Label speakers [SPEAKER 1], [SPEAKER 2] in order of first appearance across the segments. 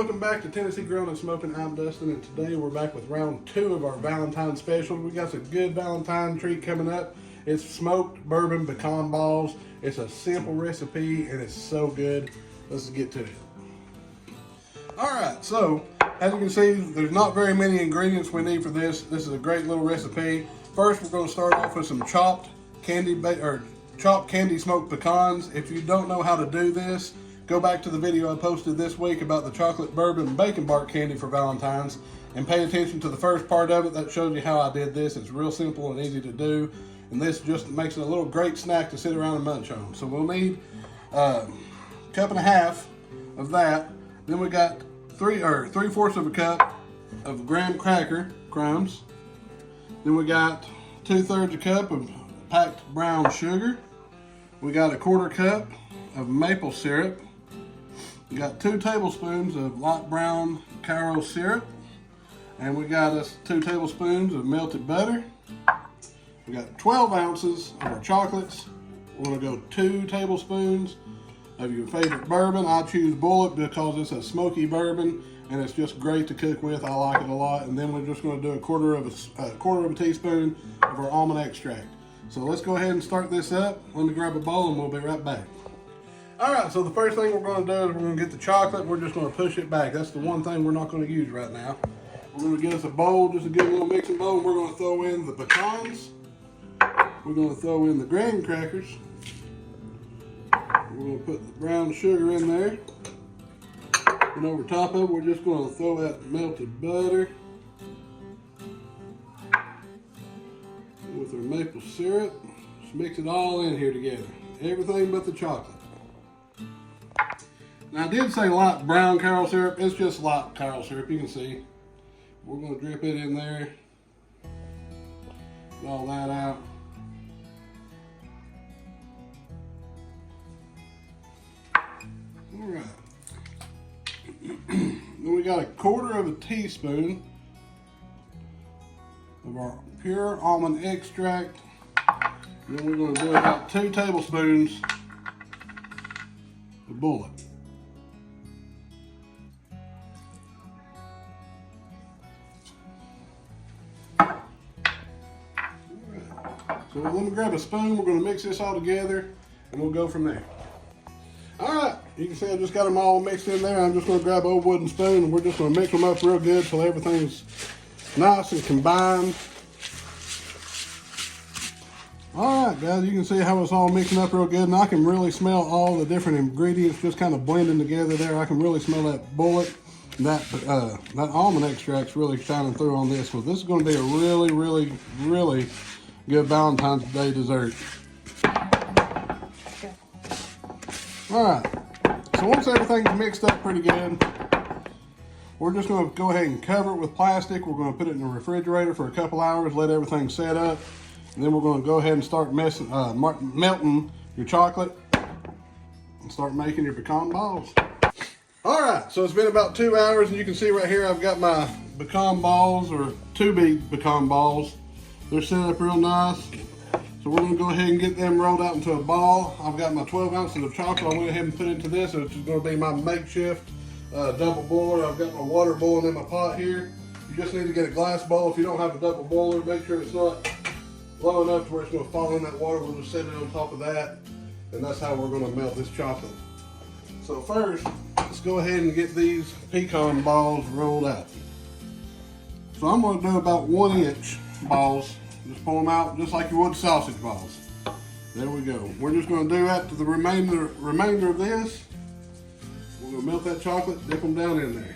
[SPEAKER 1] welcome back to Tennessee Grillin' and Smoking. I'm Dustin, and today we're back with round 2 of our Valentine special. We got some good Valentine treat coming up. It's smoked bourbon pecan balls. It's a simple recipe, and it's so good. Let's get to it. Alright, so as you can see, there's not very many ingredients we need for this. This is a great little recipe. First, we're going to start off with some chopped candy smoked pecans. If you don't know how to do this, go back to the video I posted this week about the chocolate bourbon and bacon bark candy for Valentine's and pay attention to the first part of it. That shows you how I did this. It's real simple and easy to do, and this just makes it a little great snack to sit around and munch on. So we'll need a cup and a half of that. Then we got 3/4 of a cup of graham cracker crumbs. Then we got 2/3 a cup of packed brown sugar. We got 1/4 cup of maple syrup. We got 2 tablespoons of light brown Caro syrup. And we got us 2 tablespoons of melted butter. We got 12 ounces of our chocolates. We're gonna go 2 tablespoons of your favorite bourbon. I choose Bullet because it's a smoky bourbon and it's just great to cook with. I like it a lot. And then we're just gonna do a quarter of a teaspoon of our almond extract. So let's go ahead and start this up. Let me grab a bowl and we'll be right back. All right, so the first thing we're gonna do is we're gonna get the chocolate. We're just gonna push it back. That's the one thing we're not gonna use right now. We're gonna get us a bowl, just a good little mixing bowl. We're gonna throw in the pecans. We're gonna throw in the graham crackers. We're gonna put the brown sugar in there. And over top of it, we're just gonna throw that melted butter with our maple syrup. Just mix it all in here together. Everything but the chocolate. Now I did say light brown Caro syrup. It's just light Caro syrup, you can see. We're gonna drip it in there. Get all that out. All right. Then we got 1/4 of a teaspoon of our pure almond extract. And then we're going to do about 2 tablespoons of Bullet. So let me grab a spoon. We're going to mix this all together and we'll go from there. All right, you can see I just got them all mixed in there. I'm just going to grab an old wooden spoon and we're just going to mix them up real good so everything's nice and combined. All right, guys, you can see how it's all mixing up real good, and I can really smell all the different ingredients just kind of blending together there. I can really smell that Bullet, that almond extract's really shining through on this. So this is going to be a really, really, really good Valentine's Day dessert. All right, so once everything's mixed up pretty good, we're just going to go ahead and cover it with plastic. We're going to put it in the refrigerator for a couple hours, let everything set up, and then we're going to go ahead and start melting your chocolate and start making your pecan balls. All right, so it's been about 2 hours, and you can see right here I've got my pecan balls, or to-be pecan balls. They're set up real nice. So we're going to go ahead and get them rolled out into a ball. I've got my 12 ounces of chocolate I went ahead and put into this, which is going to be my makeshift double boiler. I've got my water boiling in my pot here. You just need to get a glass bowl. If you don't have a double boiler, make sure it's not low enough to where it's going to fall in that water. We'll just set it on top of that, and that's how we're going to melt this chocolate. So first, let's go ahead and get these pecan balls rolled out. So I'm going to do about 1-inch balls. Just pull them out just like you would sausage balls. There we go. We're just going to do that to the remainder of this. We're going to melt that chocolate, dip them down in there.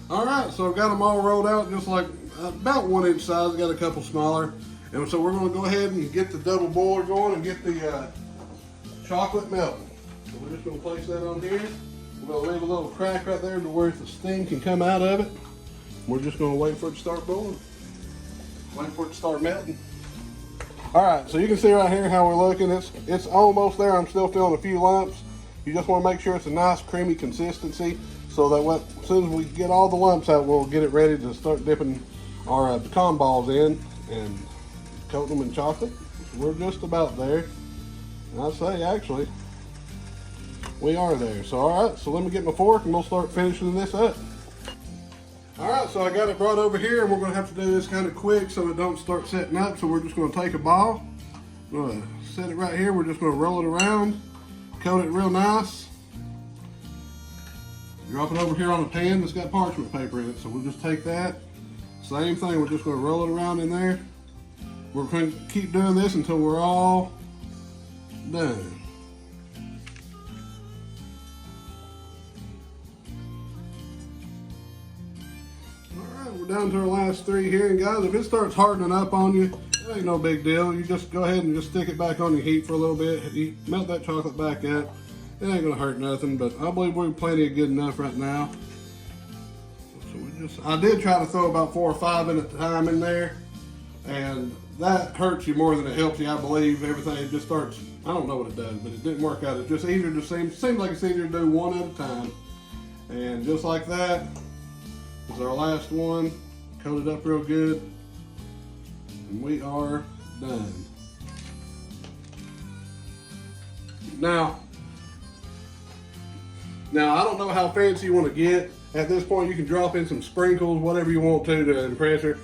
[SPEAKER 1] All right, so I've got them all rolled out just like about 1-inch size. Got a couple smaller. And so we're going to go ahead and get the double boiler going and get the chocolate melting. So we're just going to place that on here. We're going to leave a little crack right there to where the steam can come out of it. We're just going to wait for it to start boiling. Wait for it to start melting. All right, so you can see right here how we're looking. It's almost there. I'm still feeling a few lumps. You just want to make sure it's a nice creamy consistency so that as soon as we get all the lumps out, we'll get it ready to start dipping our pecan balls in and coat them in chocolate. So we're just about there. And I'd say actually we are there. So all right, so let me get my fork and we'll start finishing this up. All right, so I got it brought over here, and we're gonna have to do this kind of quick so it don't start setting up. So we're just gonna take a ball, we're gonna set it right here. We're just gonna roll it around, coat it real nice. Drop it over here on a pan that's got parchment paper in it. So we'll just take that, same thing, we're just gonna roll it around in there. We're gonna keep doing this until we're all done. We're down to our last 3 here, and guys, if it starts hardening up on you, it ain't no big deal. You just go ahead and just stick it back on your heat for a little bit. You melt that chocolate back up. It ain't gonna hurt nothing, but I believe we're plenty good enough right now. So I did try to throw about 4 or 5 at a time in there, and that hurts you more than it helps you, I believe. Everything, it just starts, I don't know what it does, but it didn't work out. It's just easier to seems like it's easier to do 1 at a time. And just like that, is our last one. Coat it up real good, and we are done. Now I don't know how fancy you want to get. At this point, you can drop in some sprinkles, whatever you want to impress her.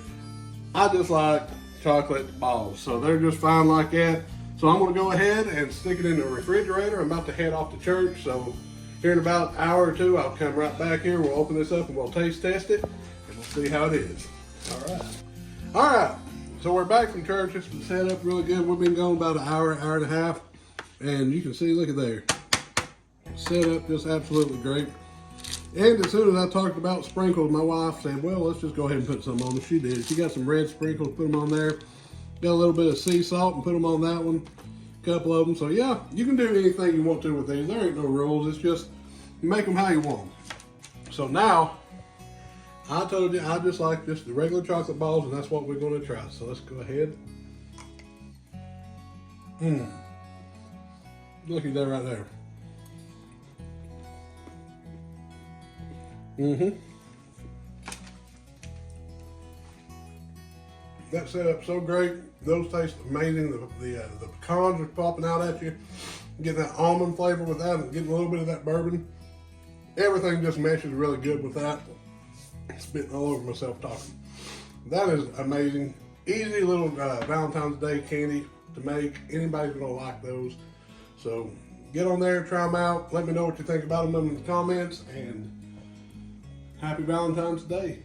[SPEAKER 1] I just like chocolate balls, so they're just fine like that. So I'm going to go ahead and stick it in the refrigerator. I'm about to head off to church, so here in about an hour or 2, I'll come right back here. We'll open this up and we'll taste test it, and we'll see how it is. All right. So we're back from church. It's been set up really good. We've been going about an hour, hour and a half, and you can see, look at there. Set up just absolutely great. And as soon as I talked about sprinkles, my wife said, well, let's just go ahead and put some on them. She did. She got some red sprinkles, put them on there. Got a little bit of sea salt and put them on that one. A couple of them. So yeah, you can do anything you want to with these. There ain't no rules. It's just you make them how you want. So now, I told you I just like just the regular chocolate balls, and that's what we're going to try. So let's go ahead. Looky there, right there. That set up so great. Those taste amazing. The pecans are popping out at you. Getting that almond flavor with that, and getting a little bit of that bourbon. Everything just meshes really good with that. Spitting all over myself talking. That is amazing. Easy little Valentine's Day candy to make. Anybody's gonna like those. So get on there, try them out. Let me know what you think about them in the comments, and happy Valentine's Day.